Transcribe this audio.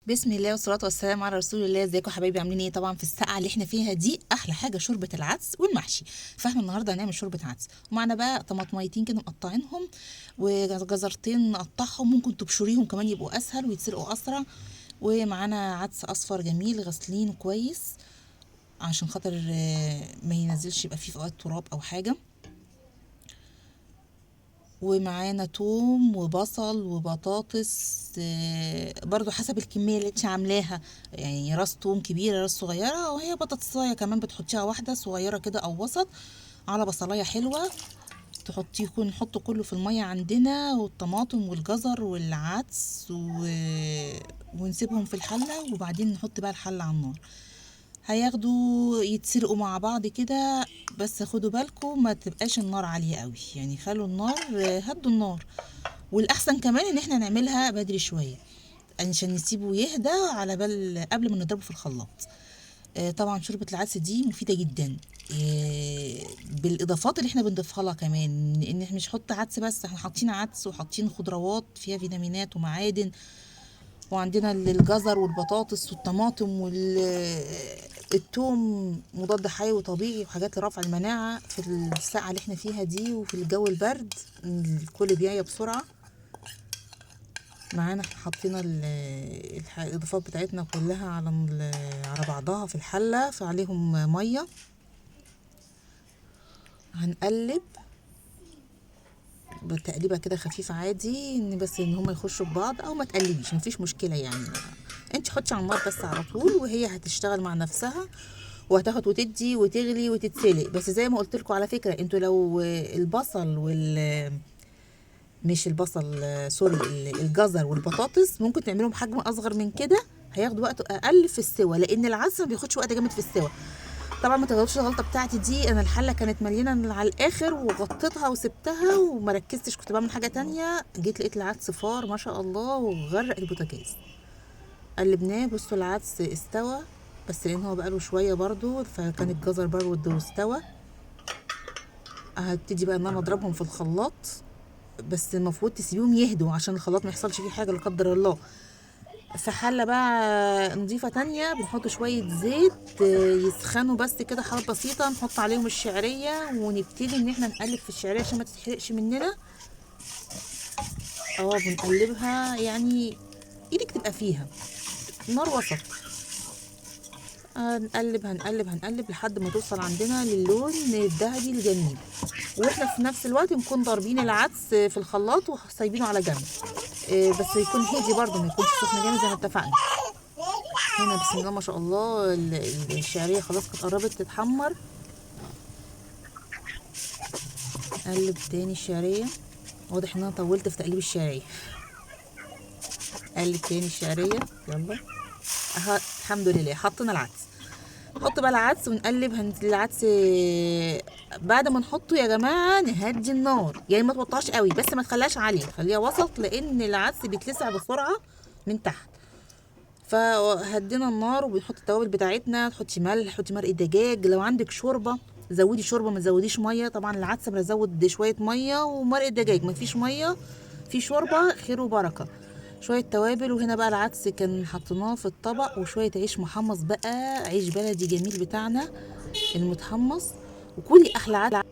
بسم الله والصلاة والسلام على رسول الله. ازيكم يا حبايبي؟ عاملين ايه؟ طبعا في السقعة اللي احنا فيها دي احلى حاجة شوربة العدس والمحشي. فاحنا النهارده هنعمل شوربة عدس، ومعنا بقى طماطميتين كده مقطعينهم وجزرتين نقطعهم، ممكن تبشريهم كمان يبقوا اسهل ويتسلقوا اسرع. ومعانا عدس اصفر جميل غسلينه كويس عشان خاطر ما ينزلش يبقى فيه في اوقات تراب او حاجة. ومعانا توم وبصل وبطاطس، برضو حسب الكمية اللي انت عاملاها، يعني راس توم كبيرة راس صغيرة، وهي بطاطساية كمان بتحطيها واحدة صغيرة كده او وسط، على بصلاية حلوة تحطيه. نحطه كله في المية عندنا، والطماطم والجزر والعدس ونسيبهم في الحلة، وبعدين نحط بقى الحلة على النار. هياخدوا يتسرقوا مع بعض كده، بس خدوا بالكم ما تبقاش النار عالية قوي، يعني خلوا النار، هدوا النار. والاحسن كمان ان احنا نعملها بدري شوية عشان نسيبه يهدى على بال قبل ما نضربه في الخلاط. طبعا شوربة العدس دي مفيدة جدا، بالاضافات اللي احنا بنضيفها لها كمان، ان احنا مش حط عدس بس، احنا حاطين عدس وحاطين خضروات فيها فيتامينات ومعادن، وعندنا الجزر والبطاطس والطماطم والثوم مضاد حيوي طبيعي وحاجات لرفع المناعة في الساعة اللي احنا فيها دي، وفي الجو البرد الكل بيعيا بسرعة. معانا حطينا الاضافات بتاعتنا كلها على بعضها في الحلة، فعليهم مية. هنقلب بتقليبه كده خفيفه عادي، ان بس ان هما يخشوا في بعض، او ما تقلبيش مفيش مشكله يعني. انت حطي على النار بس على طول، وهي هتشتغل مع نفسها وهتاخد وتدي وتغلي وتتسلق. بس زي ما قلت لكم على فكره، انتوا لو البصل مش البصل، سوري، الجزر والبطاطس ممكن تعملهم حجم اصغر من كده، هياخدوا وقت اقل في السوى، لان العدس ما بياخدش وقت جامد في السوى. طبعا ما تغلطش الغلطه بتاعتي دي، انا الحله كانت مليانه على الاخر وغطيتها وسبتها وما ركزتش، كنت بعمل حاجه تانية، جيت لقيت العدس فار ما شاء الله وغرق البوتاجاز. قلبناه، بصوا العدس استوى، بس لان هو بقاله شويه برضو، فكان الجزر برضو استوى. هبتدي بقى ان انا اضربهم في الخلاط، بس المفروض تسيبيهم يهدوا عشان الخلاط ما يحصلش فيه حاجه لا قدر الله. في حلة بقى نضيفة تانية بنحط شوية زيت، يسخنوا بس كده حاجة بسيطة، نحط عليهم الشعرية ونبتدي ان احنا نقلب في الشعرية عشان ما تتحرقش مننا. بنقلبها يعني ايدك تبقى فيها، نار وسط. هنقلب لحد ما توصل عندنا للون الذهبي الجميل، واحنا في نفس الوقت نكون ضاربين العدس في الخلاط وسايبينه على جنب، بس يكون هادي برضه، ما يكونش سخن جامد زي ما اتفقنا. هنا بسم الله ما شاء الله الشعريه خلاص كانت قربت تتحمر. قلب تاني الشعريه، واضح ان انا طولت في تقليب الشعريه. قلب تاني الشعريه، يلا الحمد لله حطينا العدس. نحط بقى العدس ونقلب العدس. بعد ما نحطه يا جماعه نهدي النار، يعني ما توطاش قوي بس ما تخليهاش عاليه، خليها وسط، لان العدس بيتلسع بسرعه من تحت. فهدينا النار وبنحط التوابل بتاعتنا، تحطي ملح، حطي مرق دجاج، لو عندك شوربه زودي شوربه ما تزوديش ميه. طبعا العدس بنزود شويه ميه، ومرق الدجاج ما فيش ميه في شوربه خير وبركه. شويه توابل، وهنا بقى العدس كان حطيناه في الطبق، وشويه عيش محمص بقى، عيش بلدي جميل بتاعنا المتحمص، وكلي احلى عدس.